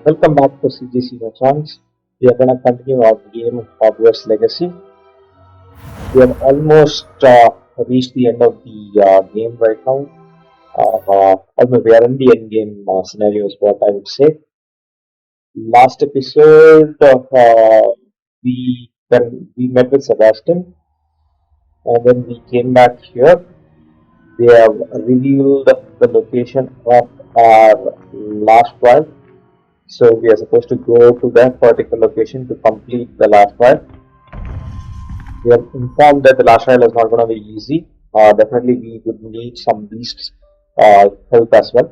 Welcome back to CGC My Chance. We are going to continue our game Hogwarts Legacy. We have almost reached the end of the game right now. Almost we are in the end game scenario is what I would say. Last episode, we met with Sebastian, and then we came back here. We have revealed the location of our last trial. So we are supposed to go to that particular location to complete the last trial. We are informed that the last trial is not going to be easy. Definitely, we would need some beasts help as well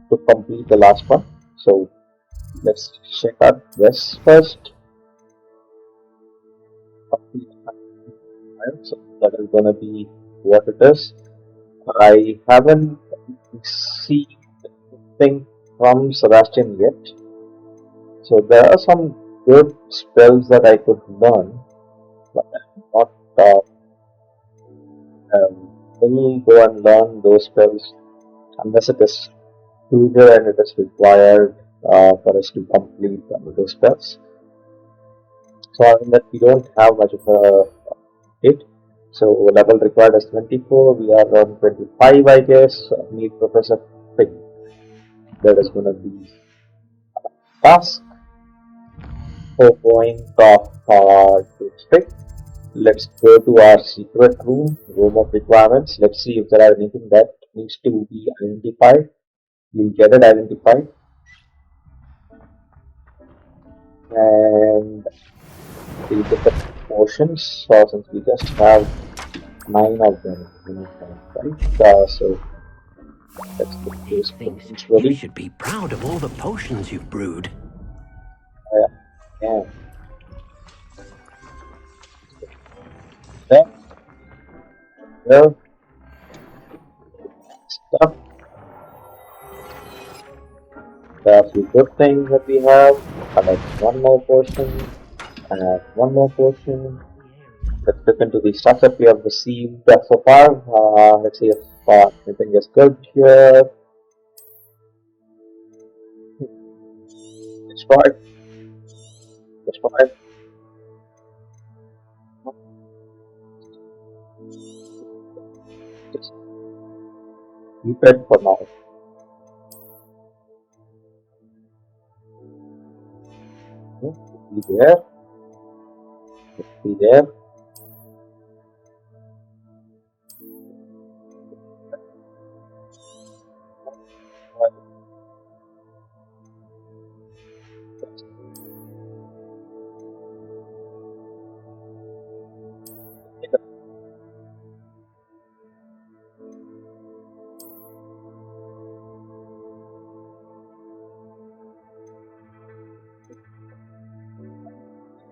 to complete the last one. So let's check out this first. So that is going to be what it is. I haven't received anything from Sebastian yet. So there are some good spells that I could learn, but I'm not will go and learn those spells unless it is tutor and it is required for us to complete those spells. So I mean that we don't have much of a hit. So level required is 24. We are on 25, I guess. Need Professor Pick. That is going to be task. 4 point to pick. Let's go to our secret room of requirements. Let's see if there are anything that needs to be identified. We'll get it identified. And we'll get the potions. So since we just have 9 of them, right? So let's get those Thinks potions you ready. should be proud of all the potions you've brewed. And then there stuff. There are a few good things that we have. Collect one more potion. And one more potion. Let's look into the stuff that we have received so far. Let's see if anything is good here. Destroy. Destroy. Just keep it for now. Be there. Be there.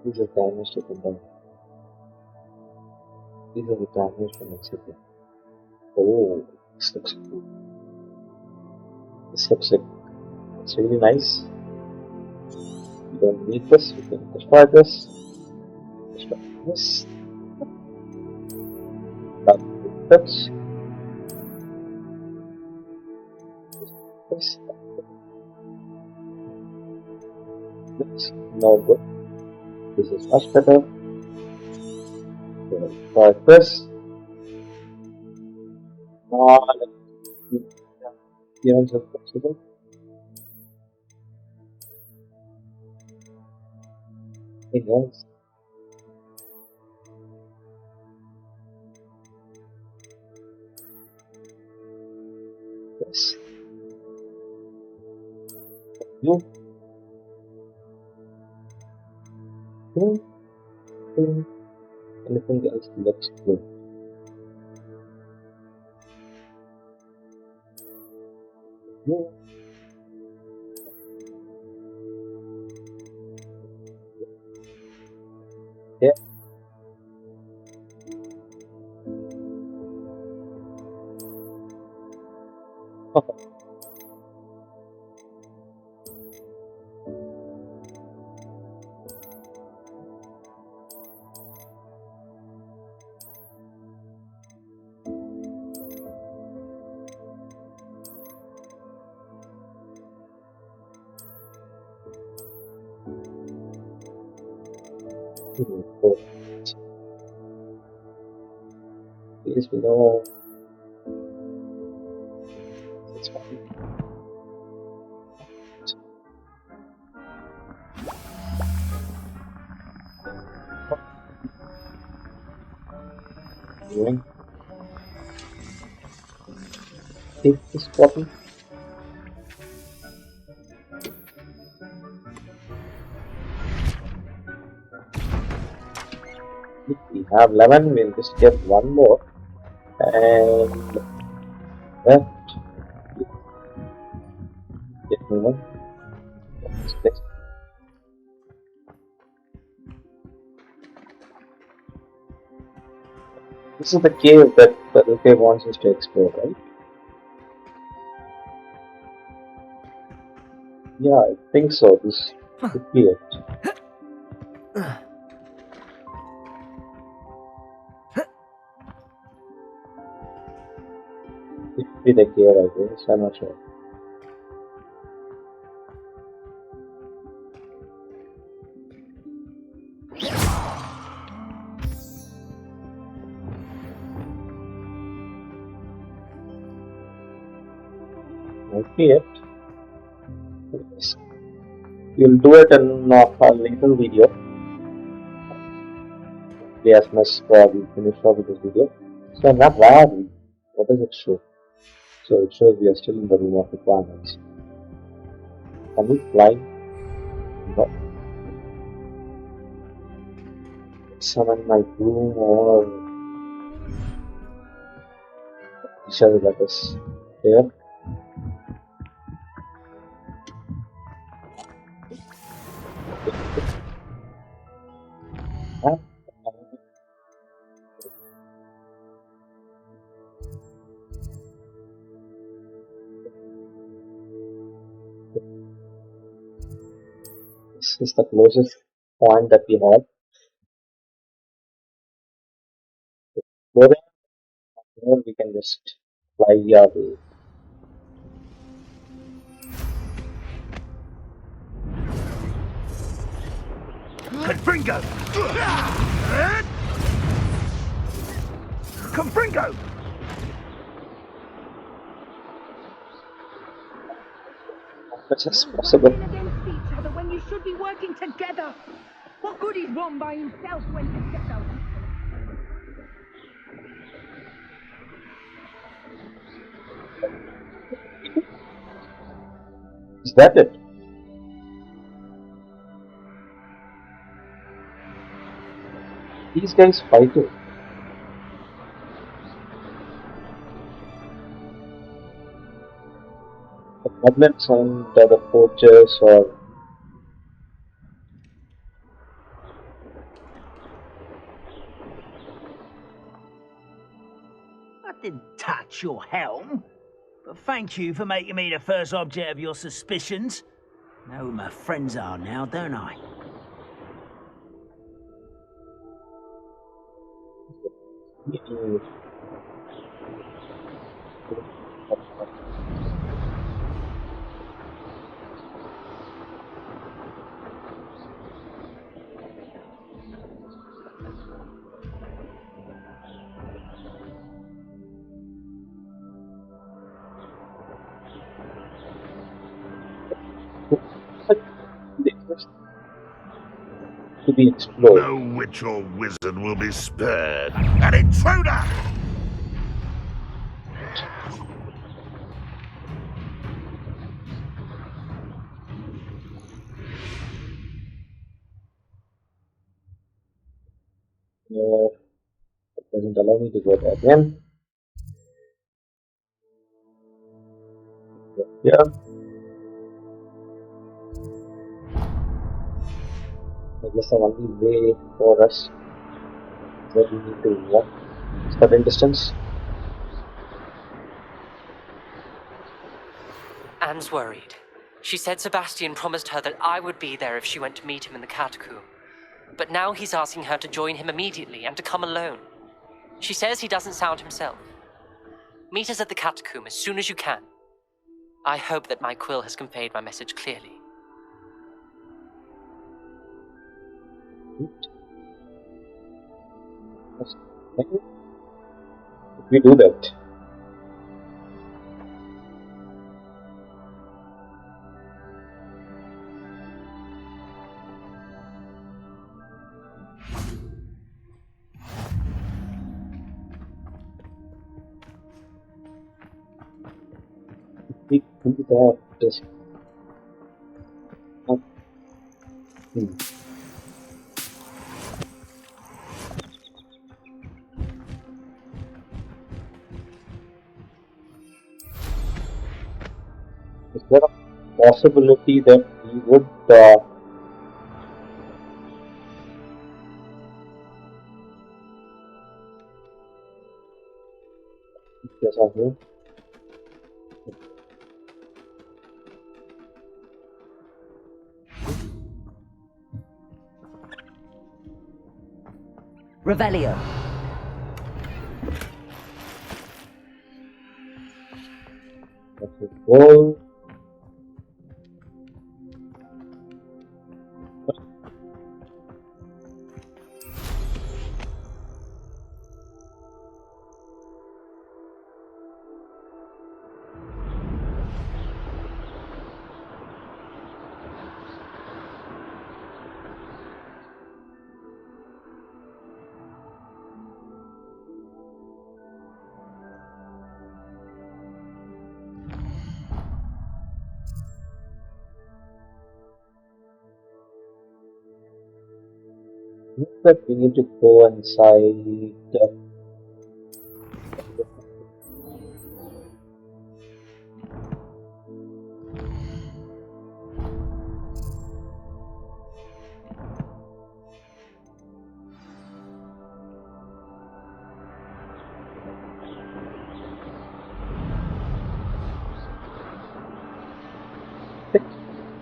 These are damage taken down. These are the damage from exiting. Oh, this looks cool. This looks like it's really nice. We don't need this. We can destroy this. Destroy this. That fits. This. This. No good. This is much better. So try this. Appearance of flexible. Anything else? Yes. You. Anything else looks good. You. Yeah. So, please we know it's fine. Doing take this bottle. If we have 11, we'll just get one more. And left, get one. This is the cave that Paduke wants us to explore, right? Yeah, I think so. This could be it. It could be the cave, I guess. I'm not sure. Might be it. Yes. We'll do it in a later video. As much as we finish off with this video. So now where are we? What does it show? So it shows we are still in the room of requirements. Can we fly? No. Summon my broom or shall let us here. This is the closest point that we have. Go there, we can just fly away. Confringo! Confringo! As much as possible. Against each other when you should be working together. What good is one by himself when together? Is that it? These guys fighting. The goblins and the poachers or I didn't touch your helm, but thank you for making me the first object of your suspicions. Know who my friends are now, don't I? to be explored. No witch or wizard will be spared. An intruder! It doesn't allow me to go there again. Yeah. I guess the only way for us is that we need to walk a certain distance. Anne's worried. She said Sebastian promised her that I would be there if she went to meet him in the catacomb. But now he's asking her to join him immediately and to come alone. She says he doesn't sound himself. Meet us at the catacomb as soon as you can. I hope that my quill has conveyed my message clearly. If we do that, we do that. Just, is there a possibility that we would yes, I will. Revelio. That's the goal. That we need to go inside.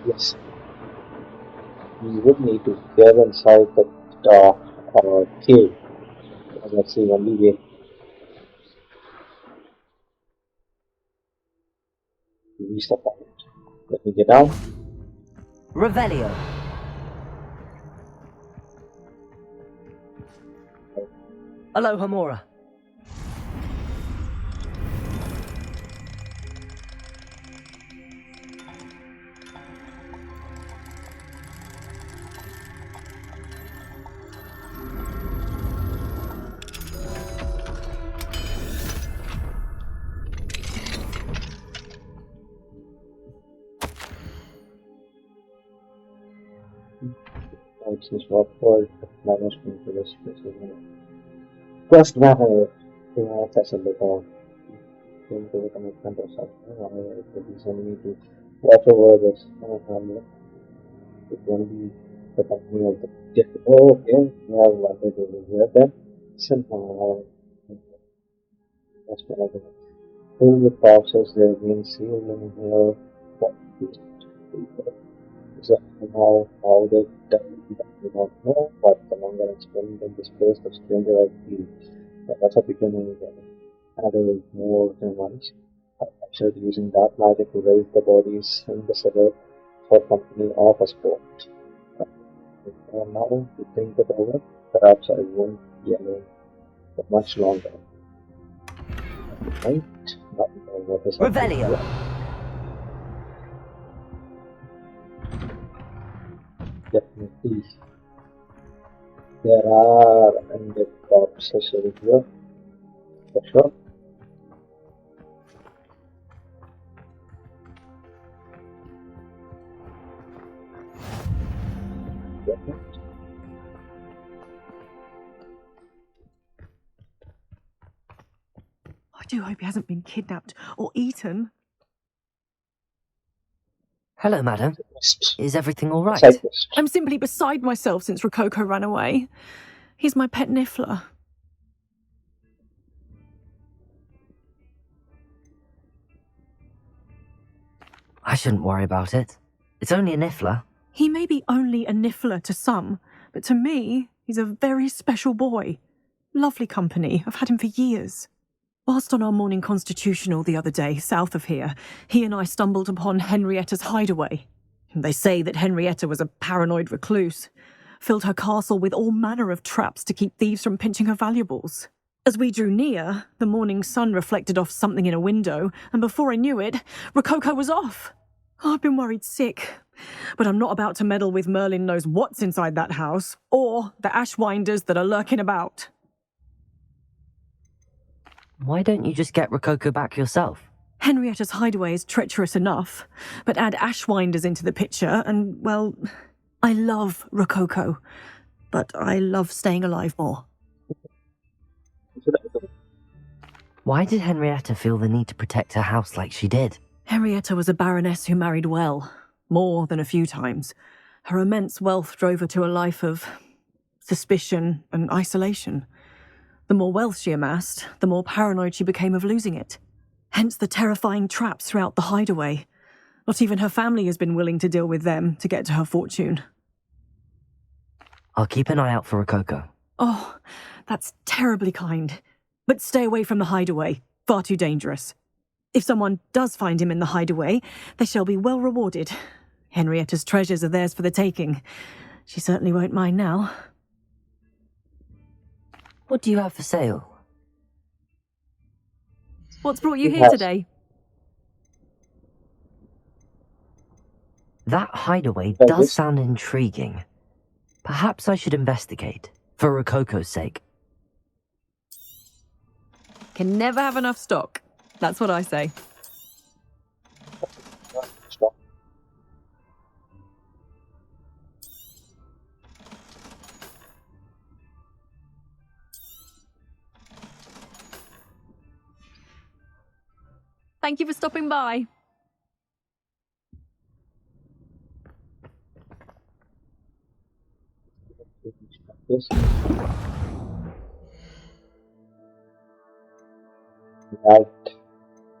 Yes, we would need to get inside that cave. That's the only way. To reach the point. Let me get down. Revelio. Aloha Mora. Since Rockford, management to this first matter, that's a little going to the commitment or something. It is only to watch over this. It won't be the company of the jet. Oh, okay, we have landed over here then. Somehow, that's one of the all the process they have been sealed in here. What exactly how they done that we don't know, but the longer I spend in this place, the stranger I feel. But that's a beginning another more than once. I started using dark magic to raise the bodies in the cellar for company of a sport. And now to think it over, perhaps I won't be alone for much longer. Right? Not know what is happening Revelio. here. Definitely. There are undead corpses over here, for sure. I do hope he hasn't been kidnapped or eaten. Hello, madam. Is everything all right? Cyclist. I'm simply beside myself since Rococo ran away. He's my pet niffler. I shouldn't worry about it. It's only a niffler. He may be only a niffler to some, but to me, he's a very special boy. Lovely company. I've had him for years. Whilst on our morning constitutional the other day, south of here, he and I stumbled upon Henrietta's hideaway. They say that Henrietta was a paranoid recluse. filled her castle with all manner of traps to keep thieves from pinching her valuables. As we drew near, the morning sun reflected off something in a window, and before I knew it, Rococo was off. I've been worried sick, but I'm not about to meddle with Merlin knows what's inside that house, or the ashwinders that are lurking about. Why don't you just get Rococo back yourself? Henrietta's hideaway is treacherous enough, but add ashwinders into the picture, and, well, I love Rococo, but I love staying alive more. Why did Henrietta feel the need to protect her house like she did? Henrietta was a baroness who married well, more than a few times. Her immense wealth drove her to a life of suspicion and isolation. The more wealth she amassed, the more paranoid she became of losing it. Hence the terrifying traps throughout the hideaway. Not even her family has been willing to deal with them to get to her fortune. I'll keep an eye out for Rococo. Oh, that's terribly kind. But stay away from the hideaway. Far too dangerous. If someone does find him in the hideaway, they shall be well rewarded. Henrietta's treasures are theirs for the taking. She certainly won't mind now. What do you have for sale? What's brought you here today? That hideaway does sound intriguing. Perhaps I should investigate, for Rococo's sake. Can never have enough stock. That's what I say. Stop. Thank you for stopping by. This. Right.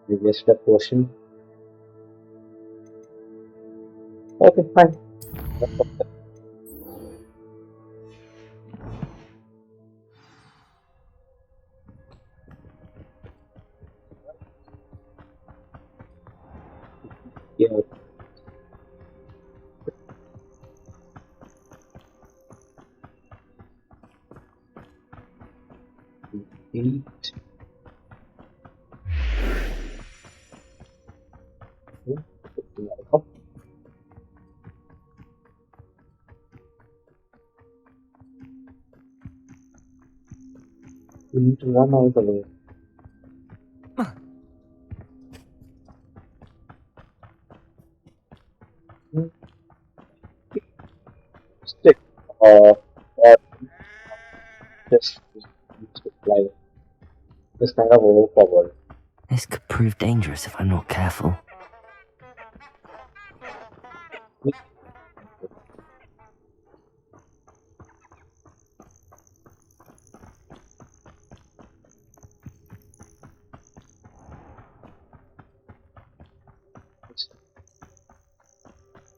We missed a portion. Okay, fine. Yeah. Eight. We need to run out of the way. Stick or just fly. It's kind of overpowered. This could prove dangerous if I'm not careful.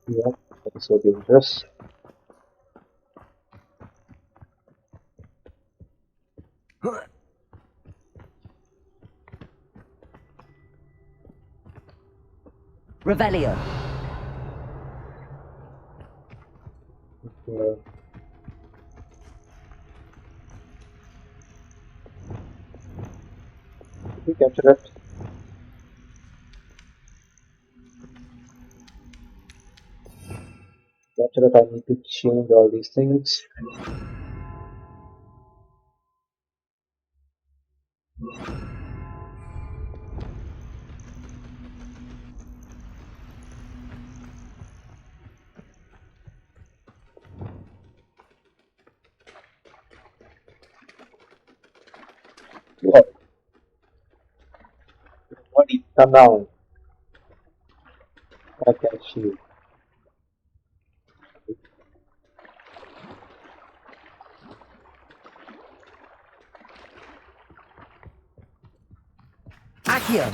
Yeah, that's so dangerous. Revelio. Okay. Did we capture it? Capture it, I need to change all these things. What? Buddy, come down. I catch you. Accio!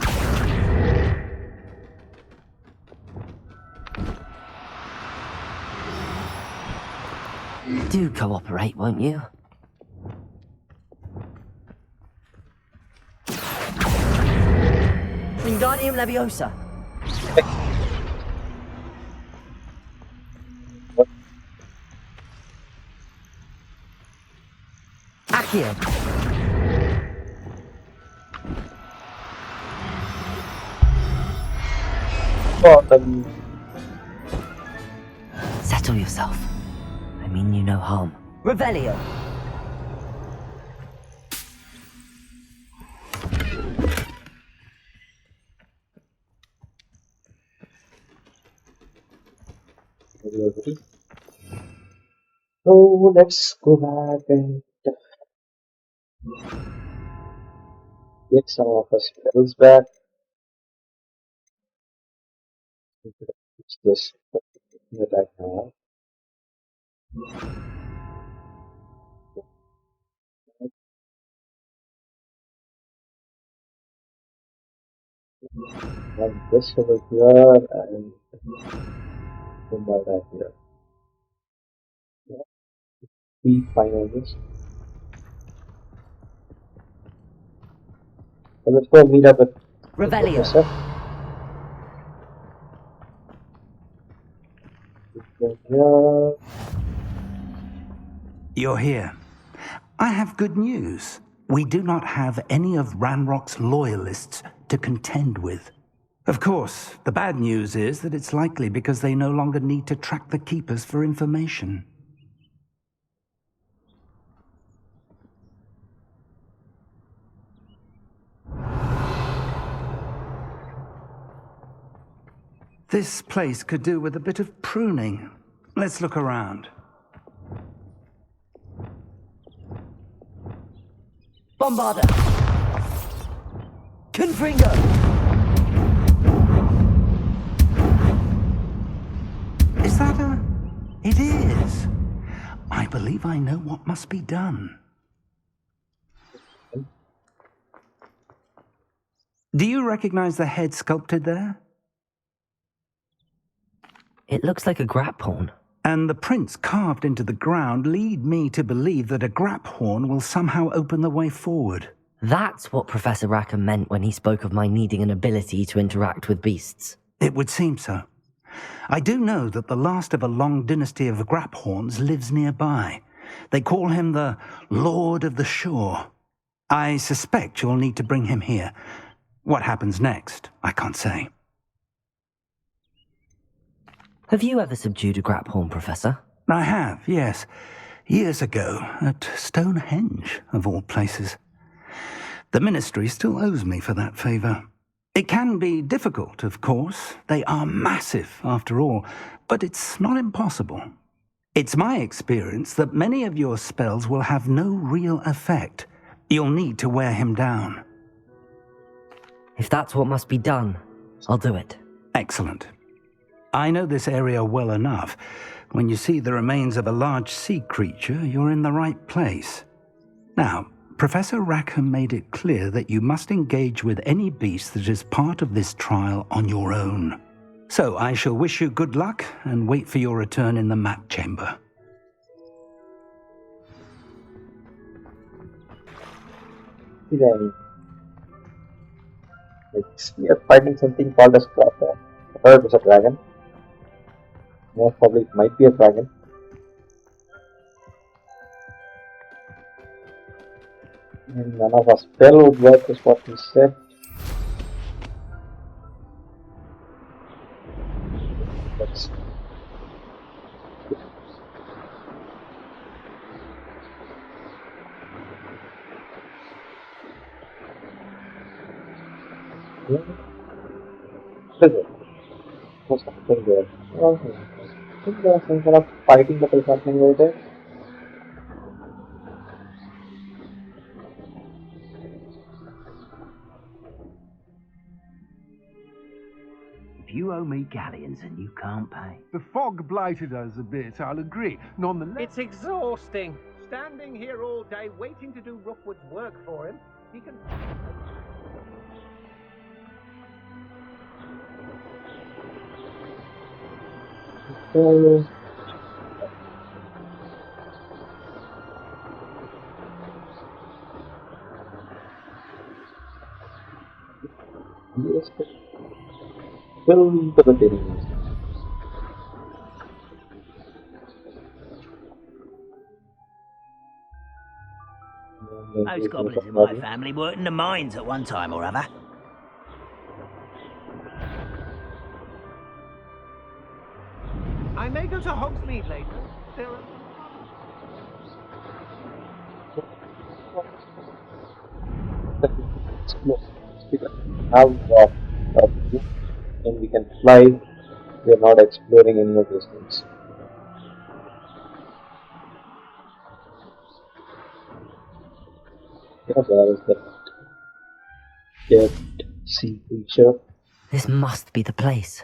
Do cooperate, won't you? Wingardium Leviosa. Here. Bottom. Settle yourself. I mean you no harm. Revelio! So let's go back and get some of our spells back. It's this attack now. And this over here and come back here. Yeah, be fine on this. So let's go meet up with the Revelio! professor. Here. You're here. I have good news. We do not have any of Ranrock's loyalists to contend with. Of course, the bad news is that it's likely because they no longer need to track the Keepers for information. This place could do with a bit of pruning. Let's look around. Bombarda! Confringo! Is that a... It is. I believe I know what must be done. Do you recognize the head sculpted there? It looks like a grap horn. And the prints carved into the ground lead me to believe that a grap horn will somehow open the way forward. That's what Professor Rackham meant when he spoke of my needing an ability to interact with beasts. It would seem so. I do know that the last of a long dynasty of grap horns lives nearby. They call him the Lord of the Shore. I suspect you'll need to bring him here. What happens next, I can't say. Have you ever subdued a grap horn, Professor? I have, yes. Years ago, at Stonehenge, of all places. The Ministry still owes me for that favor. It can be difficult, of course. They are massive, after all, but it's not impossible. It's my experience that many of your spells will have no real effect. You'll need to wear him down. If that's what must be done, I'll do it. Excellent. I know this area well enough. When you see the remains of a large sea creature, you're in the right place. Now, Professor Rackham made it clear that you must engage with any beast that is part of this trial on your own. So I shall wish you good luck and wait for your return in the map chamber. Then, we are fighting something called a Strapper. I heard it was a dragon. Most probably it might be a dragon. And none of our spell would work is what he said. Let's What's happening there? Oh, I think there's some kind of fighting that is happening over there. If you owe me galleons and you can't pay. The fog blighted us a bit, I'll agree. Nonetheless... It's exhausting. Standing here all day waiting to do Rookwood's work for him. He can... So, yes, fill the materials. Most goblins in my family worked in the mines at one time or other. I may go to Hogsmeade later. There are... Have a boat and we can fly. We are not exploring any of those things. Yeah, there is that dead sea creature. This must be the place.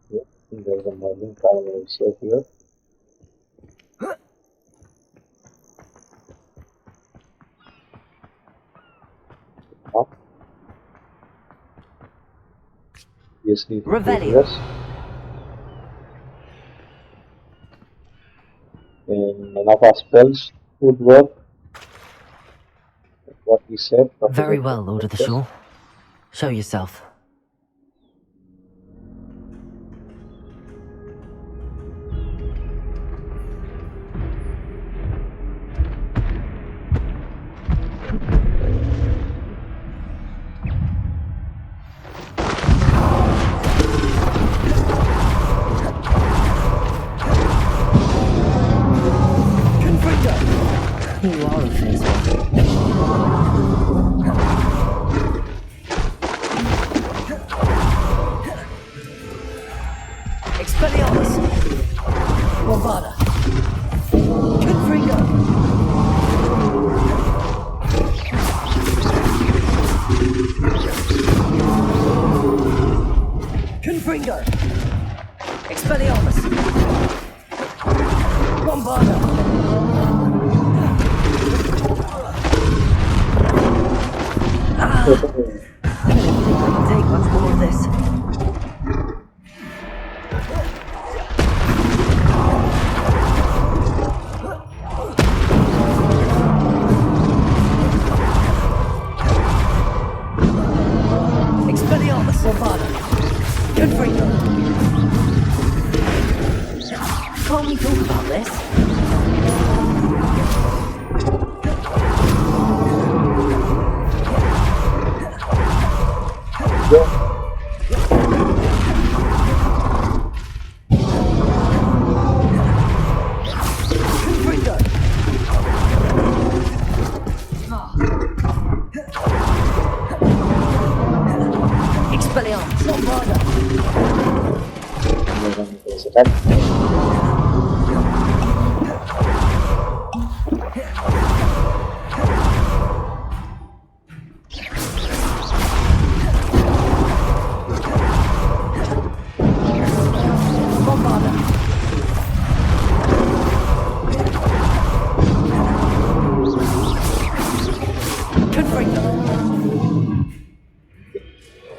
Yeah, and there's a mining tower also here. Up. Obviously, the Revelio. progress. And none of our spells would work. What we said. Very well, Lord of the Shore. Show yourself. You are a fierce one. Expelliarmus! Bombarda! Confringo! Confringo! Expelliarmus! Bombarda! I don't think I can take much more of this. Expelliarmus Bombarda. Confringo. Can't we talk about this?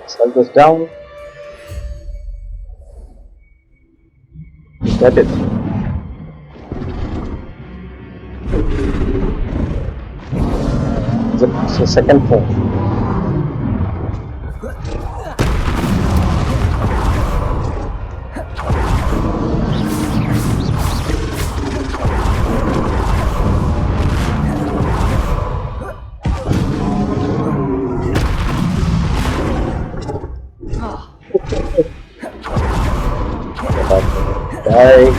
Slow this down. Is that it? It's the second phone. Die.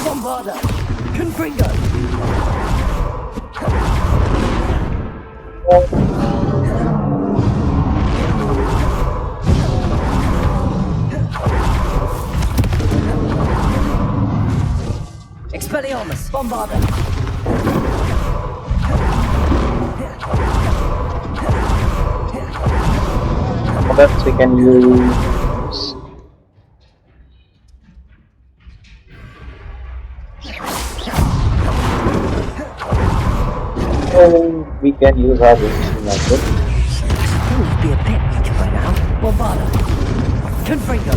Bombarda! Confringo! Expelliarmus! Bombarda! What we can use? can use our reaching method. He'll be a bit weaker by now. Bombarda. Confringo.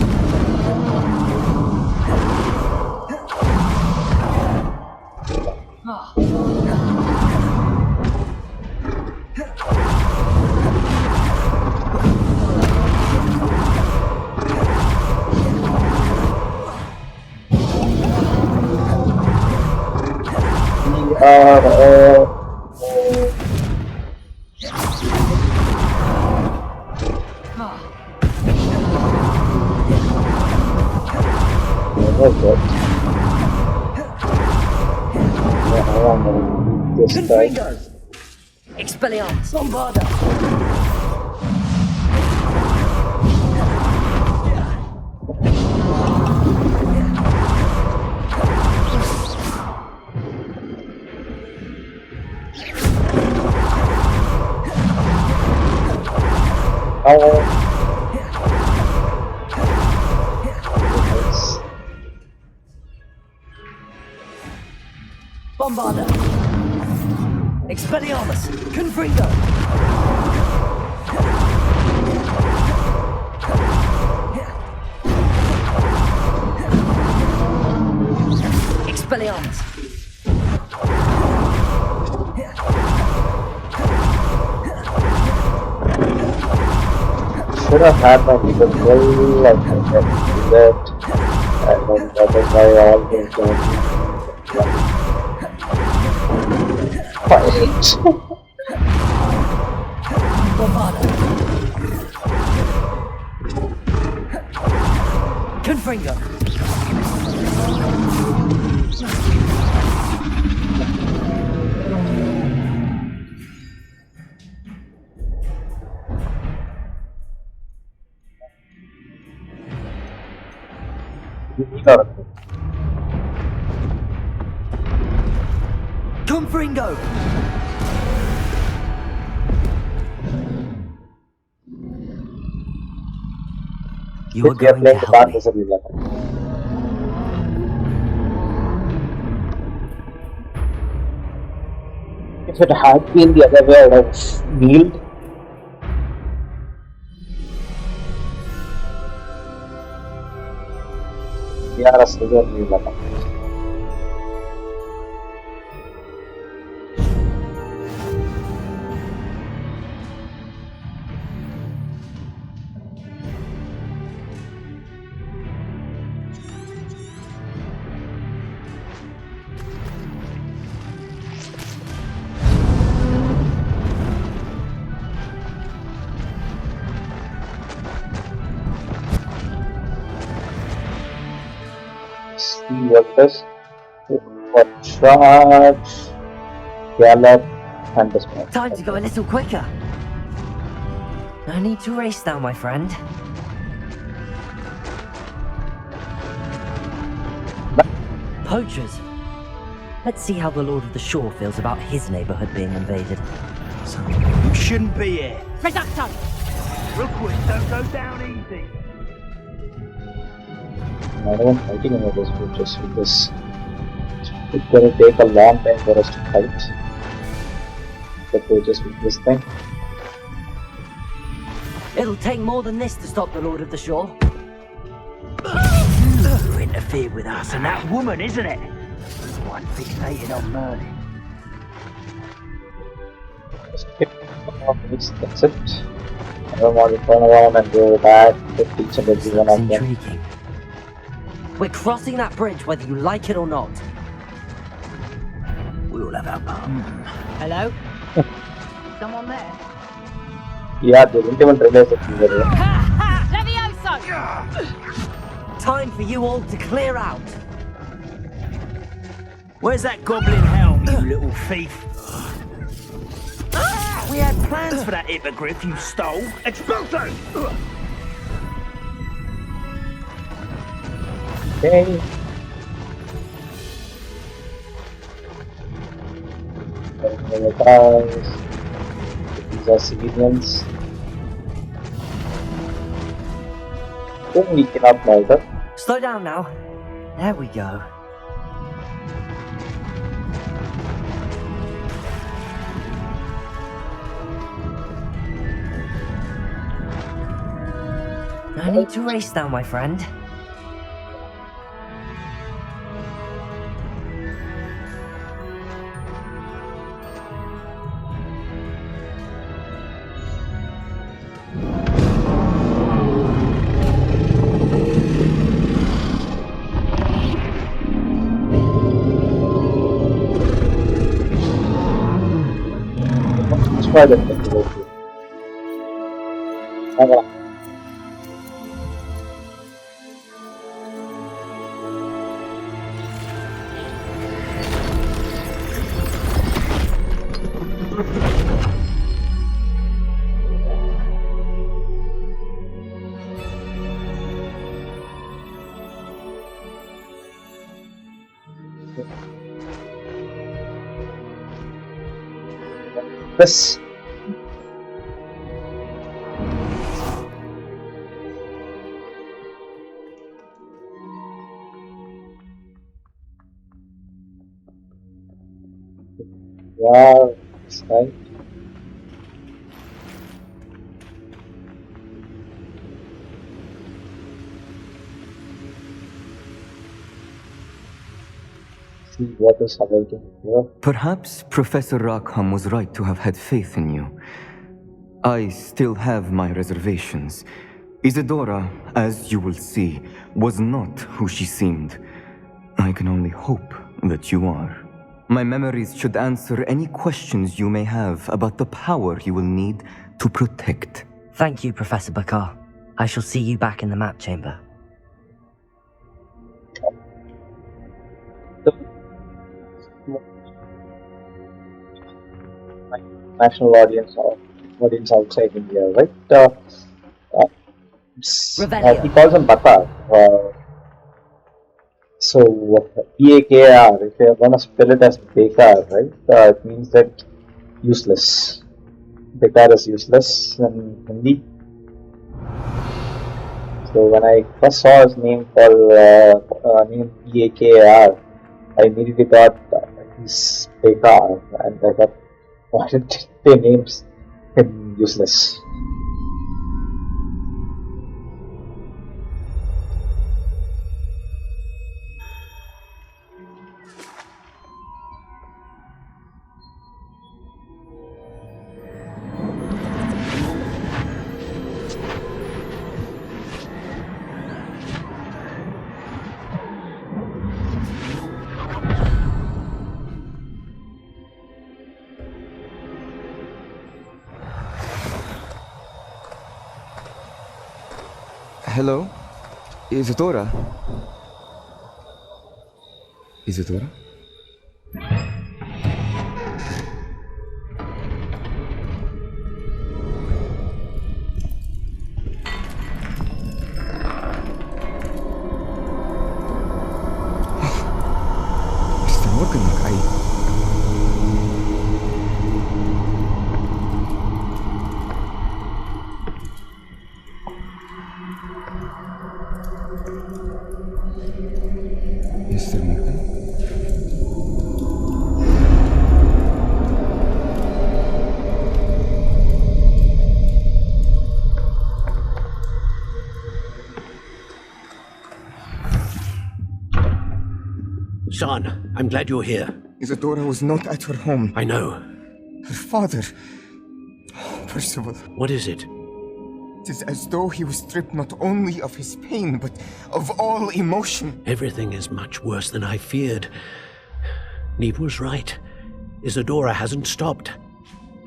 We are what? Yeah, I want to beat this guy. Confringo. Expelliarmus. Bombarda. Bombarda. Expelliarmus. Confringo. Expelliarmus. Should have had my leader well, like I can do that, and then that is why I always don't fight. Bombarda. Confringo. Confringo. You are going to help me. If it had been the other way, I would have kneeled. यार असली में नहीं लगा see what this for charge, gallop, and dismount. Time to go a little quicker. No need to race now, my friend. Poachers. Let's see how the Lord of the Shore feels about his neighborhood being invaded. You shouldn't be here. Reducto! Rookwood, don't go down easy. I don't want fighting any of those creatures because it's gonna take a long time for us to fight the creatures with this thing. It'll take more than this to stop the Lord of the Shore. You interfered with us and that woman, isn't it? One fixated on Merlin. Just pick up this, that's it. I don't want to turn around and go back with each and every one of them. Intriguing. We're crossing that bridge whether you like it or not. We all have our part. Hello? Someone there? Yeah, they didn't even realize that we were there. Levioso! Time for you all to clear out. Where's that goblin helm, you little thief? We had plans for that hippogriff you stole. Expulso! Okay. These are civilians whom we cannot murder. Slow down now. There we go. No need to race now, my friend. Let's try that thing real quick. This. Yeah, it's right. See what is awaiting here. Perhaps Professor Rackham was right to have had faith in you. I still have my reservations. Isadora, as you will see, was not who she seemed. I can only hope that you are. My memories should answer any questions you may have about the power you will need to protect. Thank you, Professor Bakar. I shall see you back in the map chamber. National audience outside India, right? He calls him Bakar. So BAKR, if you're gonna spell it as Bekar, right? It means that useless. Bekar is useless in Hindi. So when I first saw his name called name BAKR, I immediately thought he's Bekar, and I thought, why did they names him useless? Hello? Isadora? Isadora? Mr. Morganak, Mr. Morgan? Son, I'm glad you're here. Isadora was not at her home. I know. Her father... Percival. What is it? It is as though he was stripped not only of his pain, but of all emotion. Everything is much worse than I feared. Neve was right. Isadora hasn't stopped.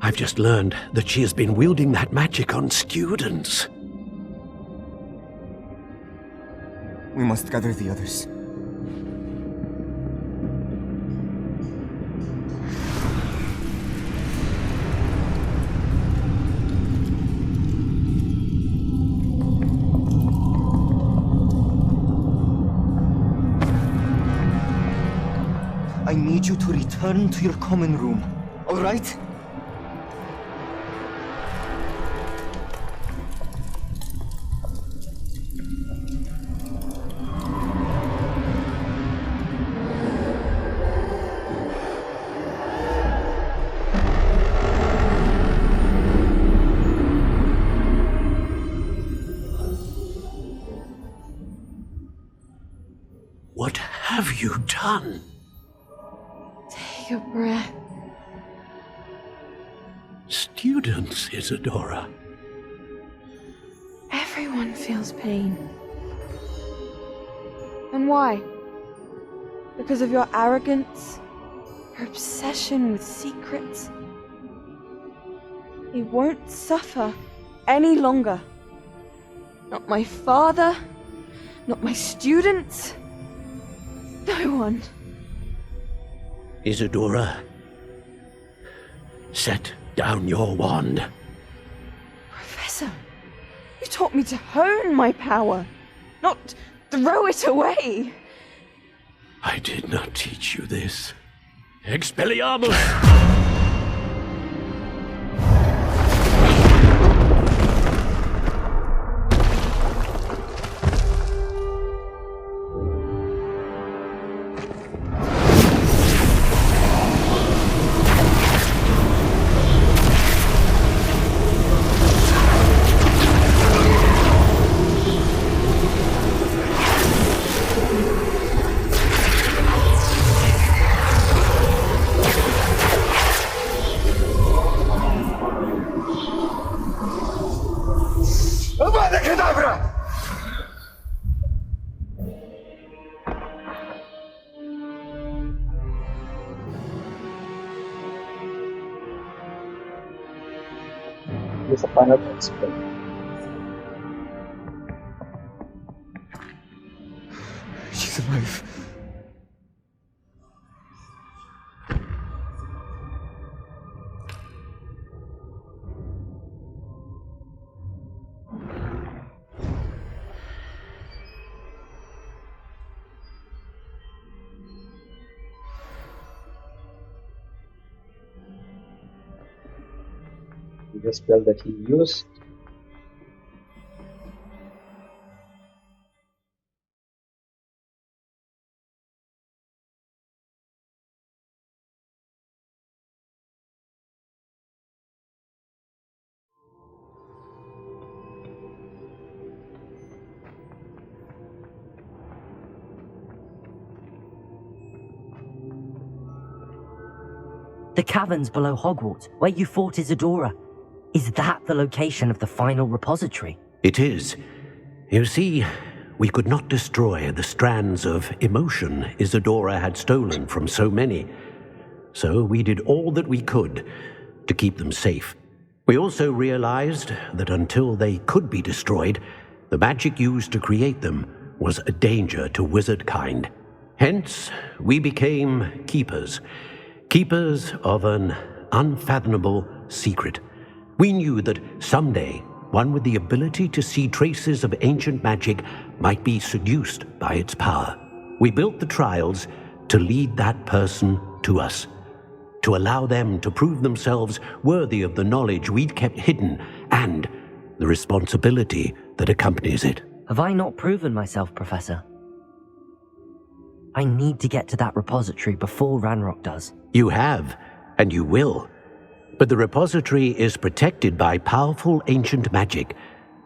I've just learned that she has been wielding that magic on students. We must gather the others. I need you to return to your common room, all right? What have you done? Take a breath. Students, Isadora. Everyone feels pain. And why? Because of your arrogance? Your obsession with secrets? He won't suffer any longer. Not my father, not my students, no one. Isadora, set down your wand. Professor, you taught me to hone my power, not throw it away. I did not teach you this. Expelliarmus! Avda Kedavra! Here's the final principle. She's alive. The spell that he used. The caverns below Hogwarts, where you fought Isadora. Is that the location of the final repository? It is. You see, we could not destroy the strands of emotion Isadora had stolen from so many. So we did all that we could to keep them safe. We also realized that until they could be destroyed, the magic used to create them was a danger to wizard kind. Hence, we became keepers. Keepers of an unfathomable secret. We knew that someday, one with the ability to see traces of ancient magic might be seduced by its power. We built the trials to lead that person to us, to allow them to prove themselves worthy of the knowledge we'd kept hidden and the responsibility that accompanies it. Have I not proven myself, Professor? I need to get to that repository before Ranrock does. You have, and you will. But the repository is protected by powerful ancient magic.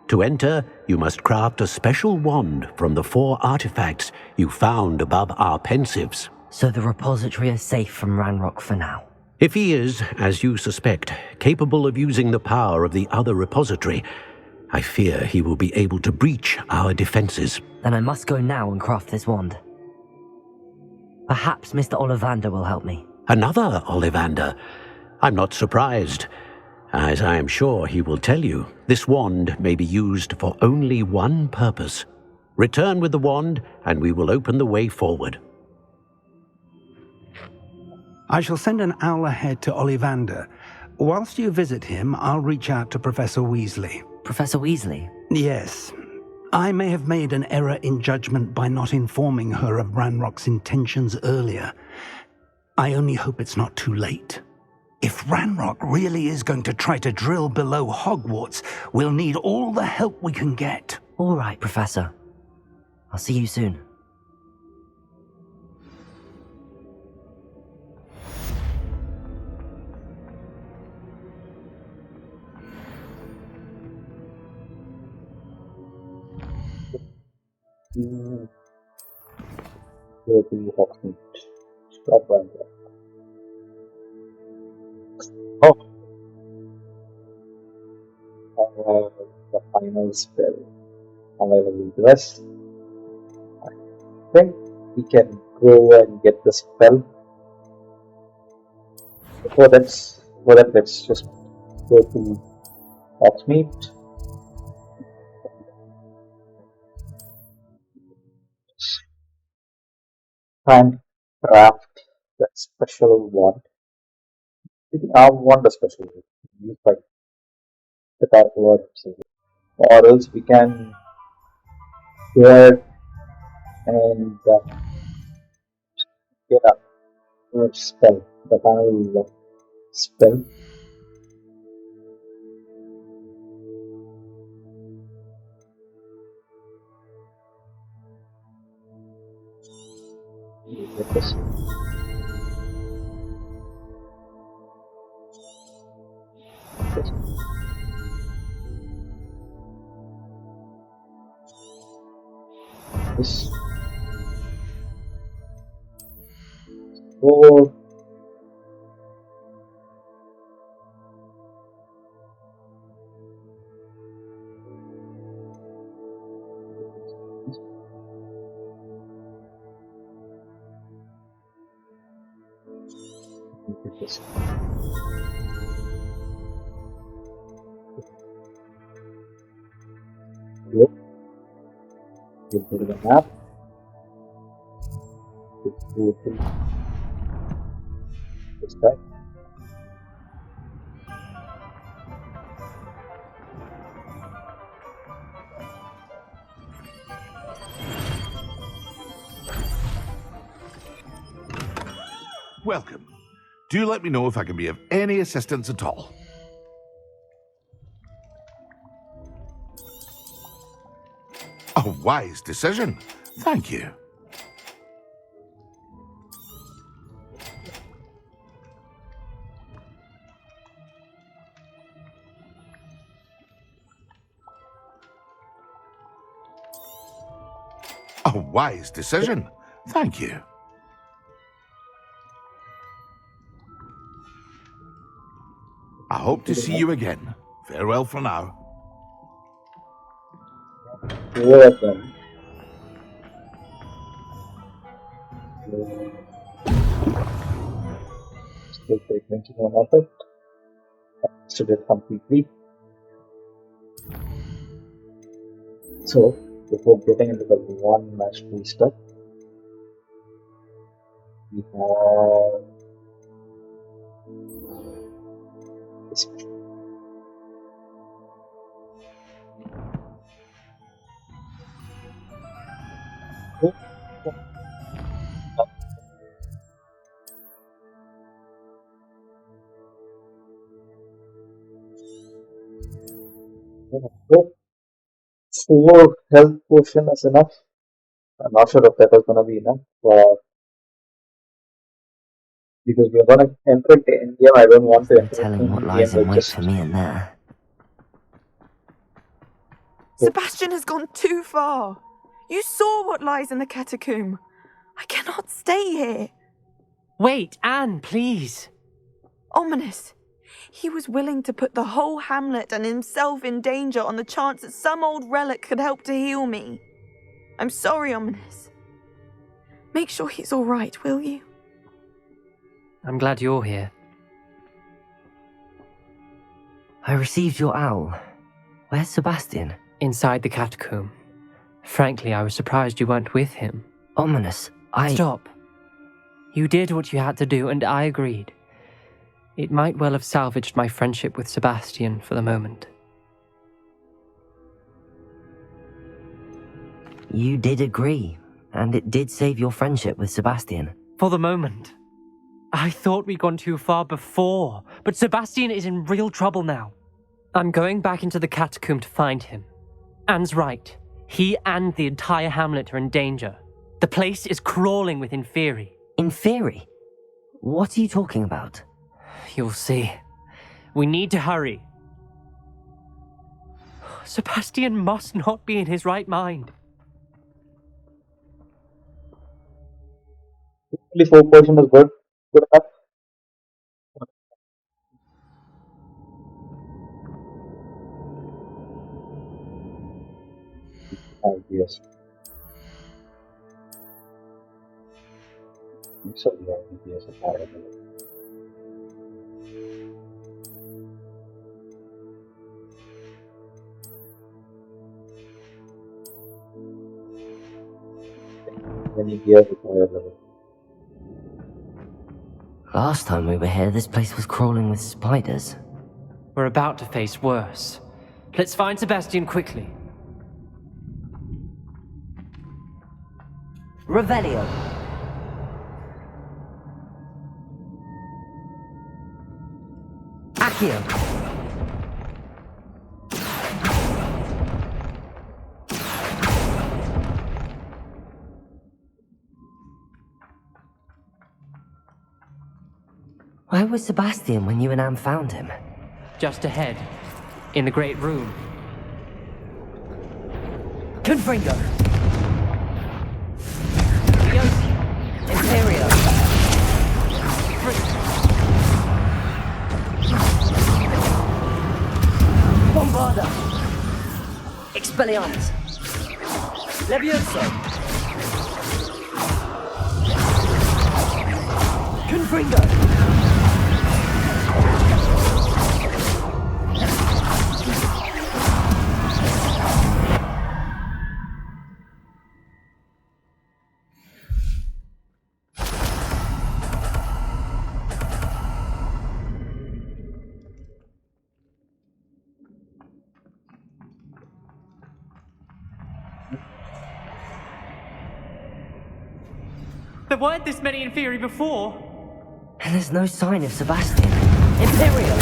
To enter, you must craft a special wand from the 4 artifacts you found above our pensives. So the repository is safe from Ranrock for now. If he is, as you suspect, capable of using the power of the other repository, I fear he will be able to breach our defenses. Then I must go now and craft this wand. Perhaps Mr. Ollivander will help me. Another Ollivander? I'm not surprised. As I am sure he will tell you, this wand may be used for only one purpose. Return with the wand, and we will open the way forward. I shall send an owl ahead to Ollivander. Whilst you visit him, I'll reach out to Professor Weasley. Professor Weasley? Yes. I may have made an error in judgment by not informing her of Ranrock's intentions earlier. I only hope it's not too late. If Ranrock really is going to try to drill below Hogwarts, we'll need all the help we can get. All right, Professor. I'll see you soon. Go to Hogwarts. Stop by there. Oh, the final spell available to us. I think we can go and get the spell. Before that, let's just go to Hogsmeade. And craft that special wand. I want a special wand. Use by the dark word itself. Or else we can go ahead and get a third spell, the final spell. Get this. This. Four. Get this. Yep. We'll put it on the map. This guy. Welcome. Do let me know if I can be of any assistance at all. A wise decision. Thank you. A wise decision. Thank you. I hope to see you again. Farewell for now. Four of them. Still take 21 of it. Stood it completely. So, before getting into the one mastery step, we have this. Four health potion is enough. I'm not sure if that is gonna be enough. Because we are gonna enter the end game. I don't want to enter Telling the what end lies game in with wait just for me in there. Sebastian has gone too far. You saw what lies in the catacomb. I cannot stay here. Wait, Anne, please. Ominous. He was willing to put the whole hamlet and himself in danger on the chance that some old relic could help to heal me. I'm sorry, Ominous. Make sure he's all right, will you? I'm glad you're here. I received your owl. Where's Sebastian? Inside the catacomb. Frankly, I was surprised you weren't with him. Ominous, Stop. You did what you had to do, and I agreed. It might well have salvaged my friendship with Sebastian for the moment. You did agree, and it did save your friendship with Sebastian. For the moment. I thought we'd gone too far before, but Sebastian is in real trouble now. I'm going back into the catacomb to find him. Anne's right. He and the entire hamlet are in danger. The place is crawling with Inferi. Inferi? What are you talking about? You'll see. We need to hurry. Sebastian must not be in his right mind. At least 4% is good. Good enough. Yes. So yeah, yes, apparently. Many years ago. Last time we were here, this place was crawling with spiders. We're about to face worse. Let's find Sebastian quickly. Revelio. Accio. Where was Sebastian when you and Anne found him? Just ahead, in the Great Room. Confringo. Imperio. Bombarda. Expelliarmus. Levioso. Confringo. There weren't this many Inferi before. And there's no sign of Sebastian. Imperial!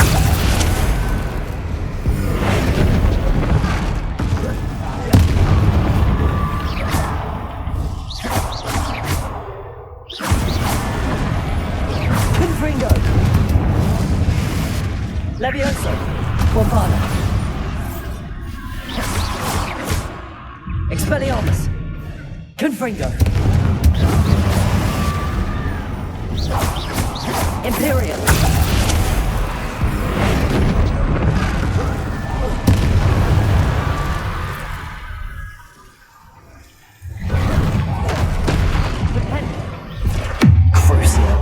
Confringo! Levioso! Bombarda! Expelliarmus! Confringo! Imperial! Crucio!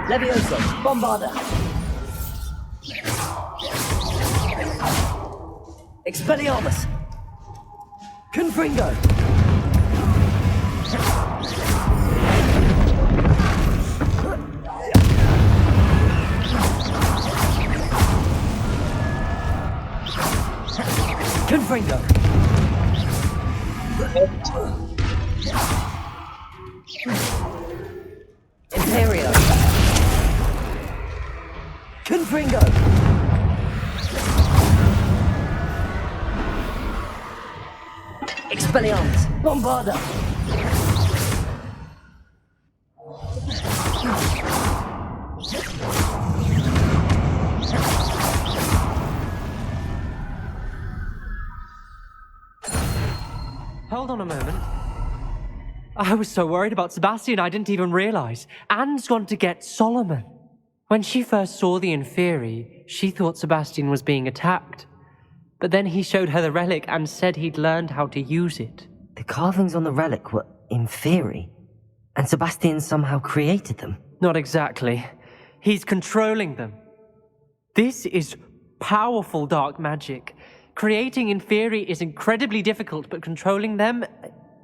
Levioso! Bombarda! Expelliarmus! Confringo! Confringo! Imperio! Confringo! Expelliarmus! Bombarda! Hold on a moment. I was so worried about Sebastian I didn't even realize. Anne's gone to get Solomon. When she first saw the Inferi, she thought Sebastian was being attacked. But then he showed her the relic and said he'd learned how to use it. The carvings on the relic were Inferi, and Sebastian somehow created them. Not exactly. He's controlling them. This is powerful dark magic. Creating Inferi is incredibly difficult, but controlling them...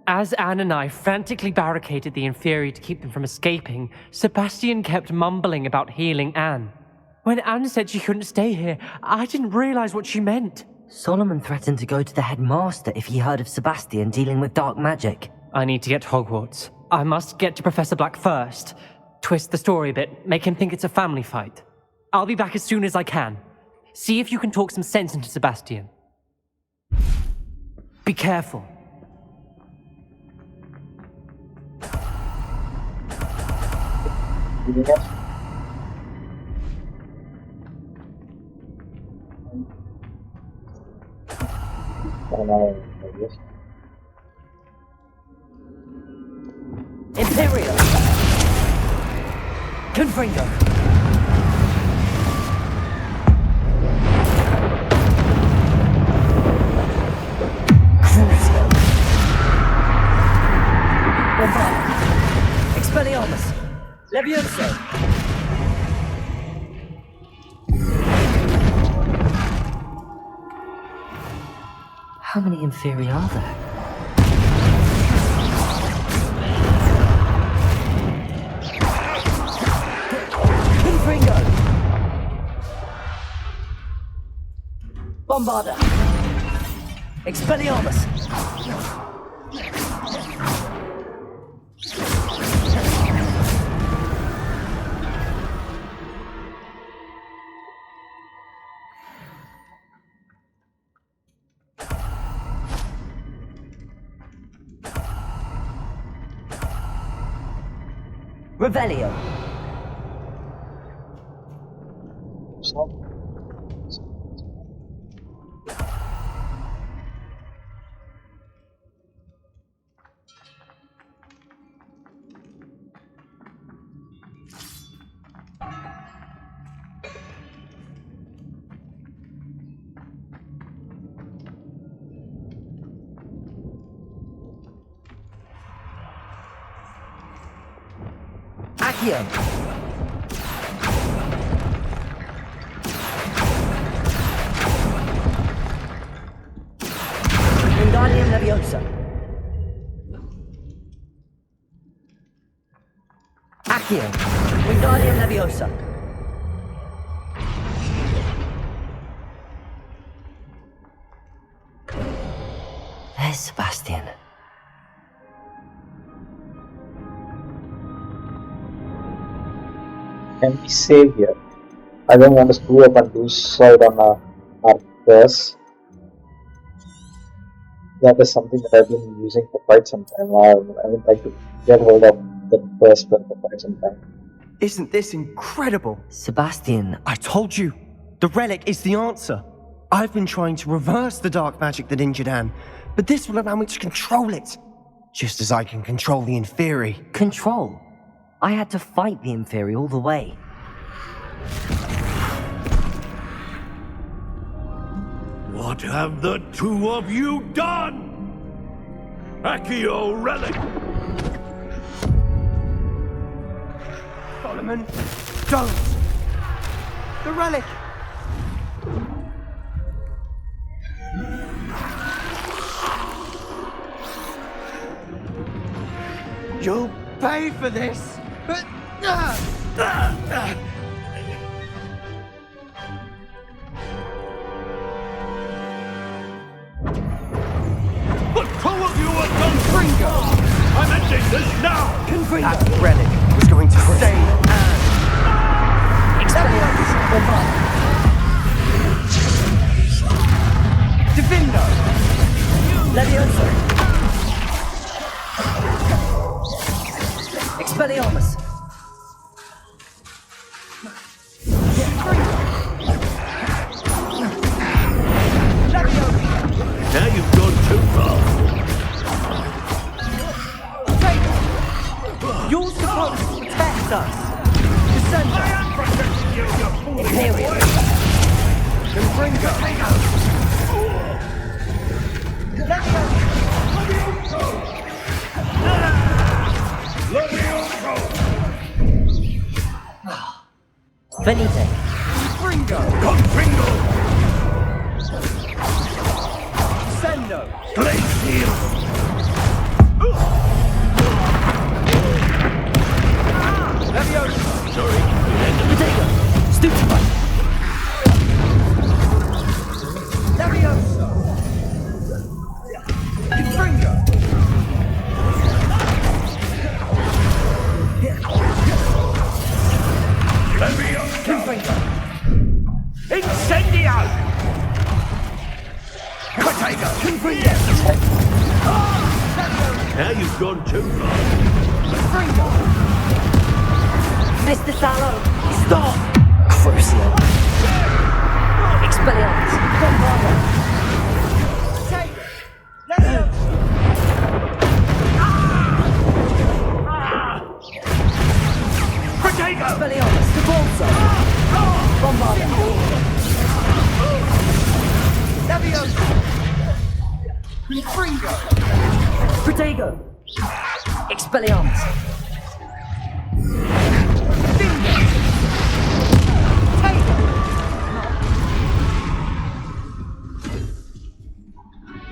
As Anne and I frantically barricaded the Inferi to keep them from escaping, Sebastian kept mumbling about healing Anne. When Anne said she couldn't stay here, I didn't realize what she meant. Solomon threatened to go to the headmaster if he heard of Sebastian dealing with dark magic. I need to get to Hogwarts. I must get to Professor Black first. Twist the story a bit, make him think it's a family fight. I'll be back as soon as I can. See if you can talk some sense into Sebastian. Be careful. Yes. Yes. Confringo! Crucio! Bombard! Expelliarmus! Levioso! How many Inferi are there? Confringo! Bombarda! Expelliarmus! Revelio! Accio! Wingardium Leviosa! Accio! Wingardium Leviosa! There's Sebastian. Can we save here? I don't want to screw up and lose side on our curse. That is something that I've been using for quite some time. I've been trying to get hold of the curse spell for quite some time. Isn't this incredible? Sebastian. I told you! The relic is the answer. I've been trying to reverse the dark magic that injured Anne, but this will allow me to control it. Just as I can control the Inferi. Control? I had to fight the Inferi all the way. What have the two of you done? Accio relic! Solomon, don't! The relic! You'll pay for this! The two of you are Confringo! I'm ending this now! Confringo! That relic was going to save Anne! Expelliarmus! Bombarda! Divindo! Levioso! Expelliarmus! Now you've gone too far. You're supposed to protect us! Descend! I am protecting you, you fool! Imperial! Confringo! Venite! Confringo! Confringo! Sendo! Glacial! Leviosa! Sorry. Potato! Stupefy! Leviosa! Confringo! Leviosa! Confringo! Incendio! Potato! Confringo! Now you've gone too far. Confringo! Mr. Sallow! Stop! Crucio! Expelliarmus! Bombarda! Potato! Protego! Expelliarmus!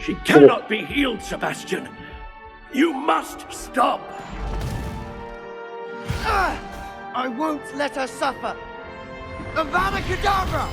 She cannot be healed, Sebastian. You must stop. I won't let her suffer. Avda Kedavra!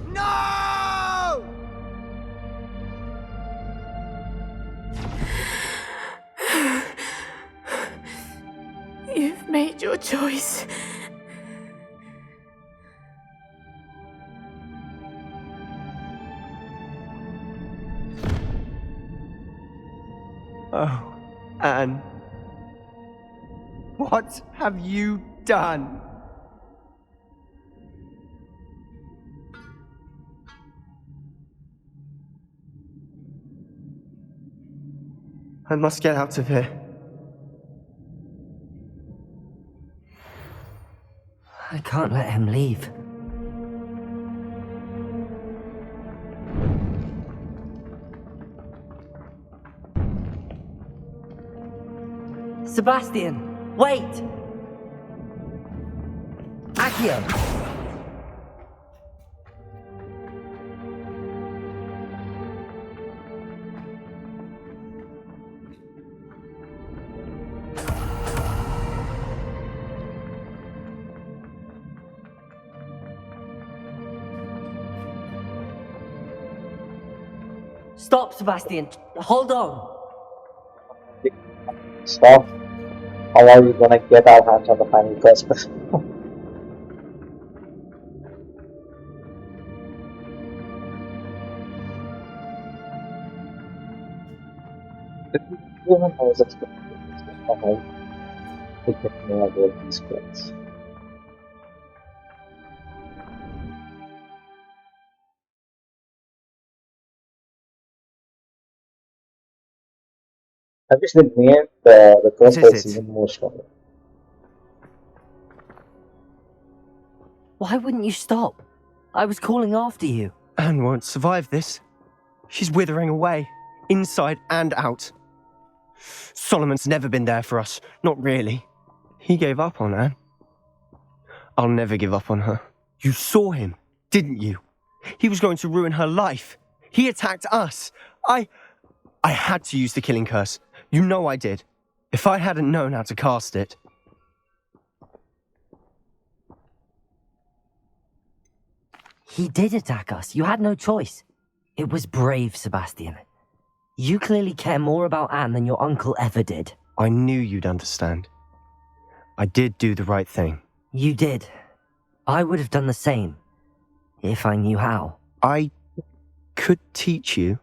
No! You've made your choice. Oh, Anne. What have you done? I must get out of here. I can't let him leave. Sebastian, wait! Accio! Stop, Sebastian. Hold on. Stop. How are we gonna get our hands on the final curse? Even I was expecting how they get more about these spells. I wish they made the curse What is spells it? even more stronger. Why wouldn't you stop? I was calling after you. Anne won't survive this. She's withering away, inside and out. Solomon's never been there for us, not really. He gave up on Anne. I'll never give up on her. You saw him, didn't you? He was going to ruin her life. He attacked us. I had to use the killing curse. You know I did. If I hadn't known how to cast it... He did attack us. You had no choice. It was brave, Sebastian. You clearly care more about Anne than your uncle ever did. I knew you'd understand. I did do the right thing. You did. I would have done the same, if I knew how. I could teach you.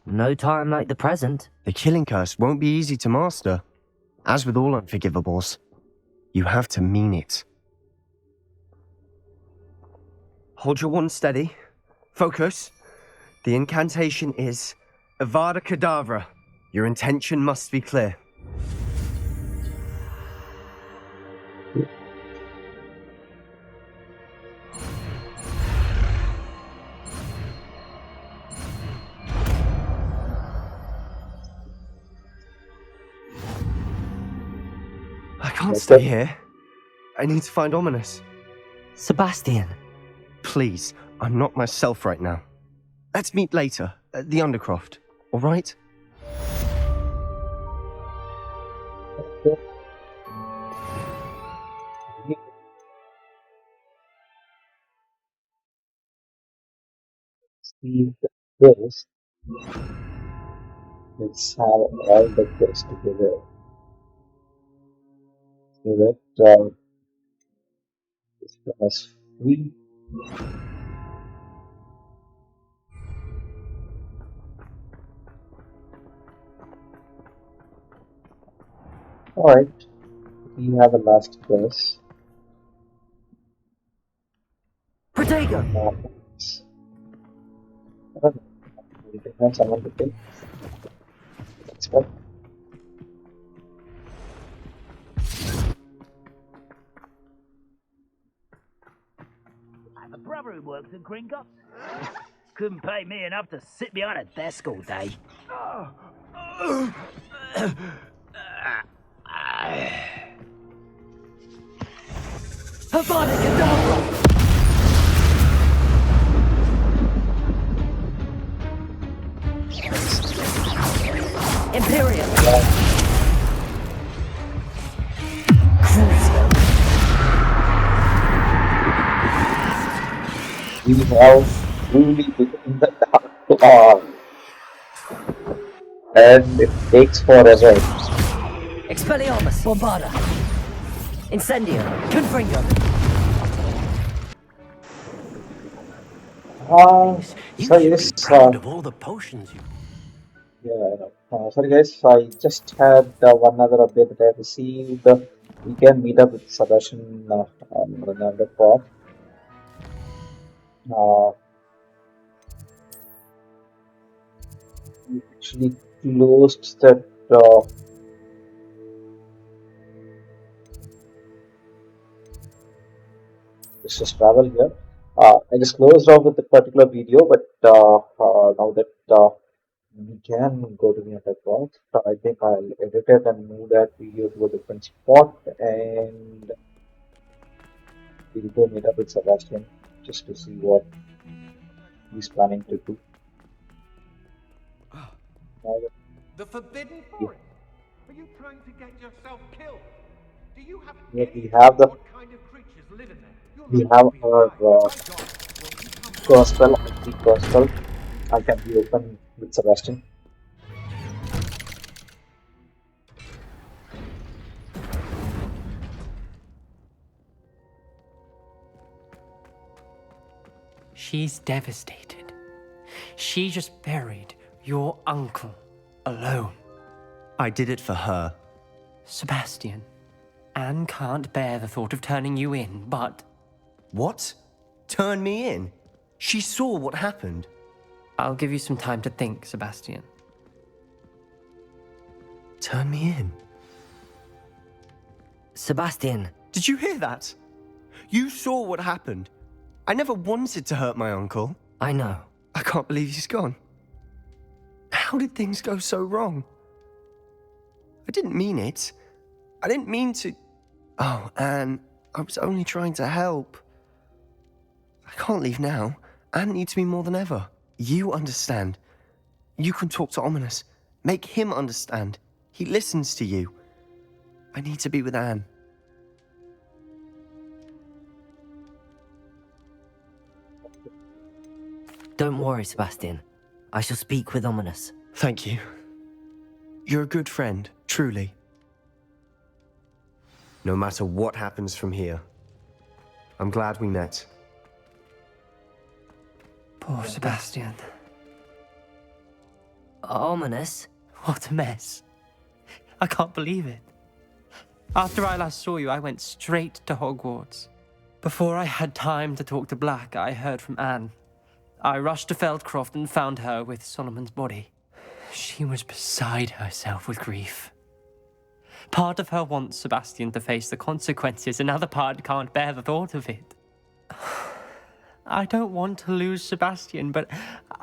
No time like the present. The killing curse won't be easy to master. As with all unforgivables, you have to mean it. Hold your wand steady. Focus. The incantation is Avda Kedavra. Your intention must be clear. I can't stay here. I need to find Ominous. Sebastian. Please, I'm not myself right now. Let's meet later, at the Undercroft, all right? see this. Let's have all the quests together so that this one is free. Alright, we have the last quest. Protego! We can have someone to take. Let's go. I have a brother who works at Gringotts. Couldn't pay me enough to sit behind a desk all day. Avda Kedavra! Imperium! We have really become the dark arm. And it takes forever. Expelliarmus! Bombarda! Incendio! Confringo! Sorry guys, Proud of all the potions you... sorry guys, I just had one other update that I received. We can meet up with Sebastian on another part. We actually closed that let's just travel here. I just closed off with the particular video, but now that we can go to the other part, I think I'll edit it and move that video to a different spot, and we'll go meet up with Sebastian just to see what he's planning to do. The Forbidden Forest? Are you trying to get yourself killed? Do you have We have the what kind of creatures live in there? we have our gospel, anti-gospel. I can be open with Sebastian. She's devastated. She just buried your uncle alone. I did it for her. Sebastian, Anne can't bear the thought of turning you in, but... What? Turn me in? She saw what happened. I'll give you some time to think, Sebastian. Turn me in? Sebastian. Did you hear that? You saw what happened. I never wanted to hurt my uncle. I know. I can't believe he's gone. How did things go so wrong? I didn't mean it. I didn't mean to... Oh, Anne, I was only trying to help. I can't leave now. Anne needs me more than ever. You understand. You can talk to Ominous. Make him understand. He listens to you. I need to be with Anne. Don't worry, Sebastian. I shall speak with Ominous. Thank you. You're a good friend, truly. No matter what happens from here, I'm glad we met. Poor Sebastian. Ominous? What a mess. I can't believe it. After I last saw you, I went straight to Hogwarts. Before I had time to talk to Black, I heard from Anne. I rushed to Feldcroft and found her with Solomon's body. She was beside herself with grief. Part of her wants Sebastian to face the consequences, another part can't bear the thought of it. I don't want to lose Sebastian, but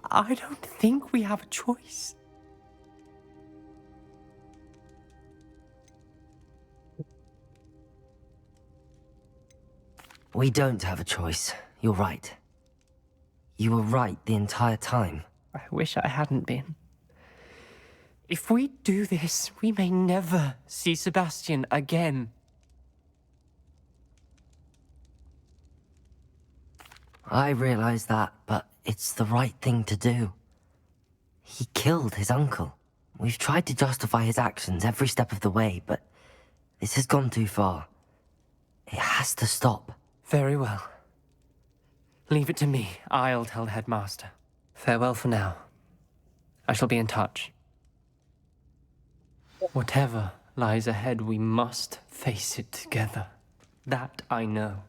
I don't think we have a choice. We don't have a choice. You're right. You were right the entire time. I wish I hadn't been. If we do this, we may never see Sebastian again. I realize that, but It's the right thing to do. He killed his uncle. We've tried to justify his actions every step of the way, but this has gone too far. It has to stop. Very well. Leave it to me. I'll tell the headmaster. Farewell for now. I shall be in touch. Whatever lies ahead, we must face it together. That I know.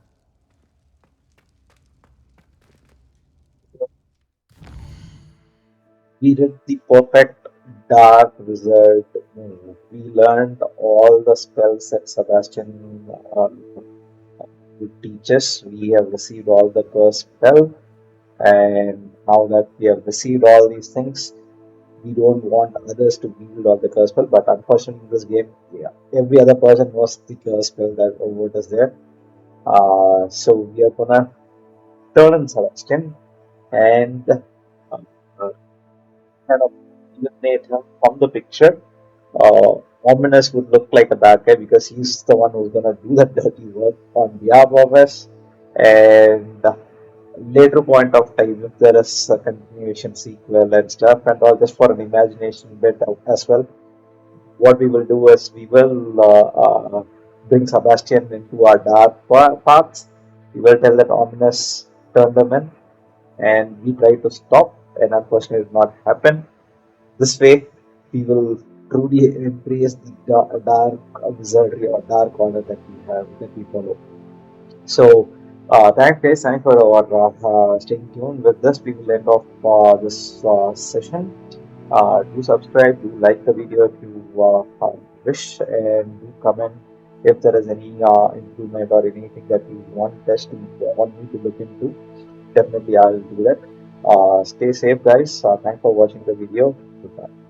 We did the perfect dark wizard move. We learned all the spells that Sebastian would teach us. We have received all the curse spell, and now that we have received all these things, we don't want others to wield all the curse spell. But unfortunately, in this game, yeah, every other person knows the curse spell that what is there. So we are gonna turn on Sebastian and kind of eliminate him from the picture. Ominous would look like a bad guy because he's the one who's gonna do the dirty work on behalf of us. And later point of time, if there is a continuation sequel and stuff and all, just for an imagination bit as well, what we will do is we will bring Sebastian into our dark paths. We will tell that Ominous turn them in, and we try to stop, and unfortunately, it did not happen. This way, we will truly embrace the dark wizardry or dark order that we follow. So, thanks guys, thanks for staying tuned with this. We will end off this session. Do subscribe, do like the video if you wish, and do comment if there is any improvement or anything that you want me to look into. Definitely, I will do that. Stay safe, guys. Thanks for watching the video. Goodbye.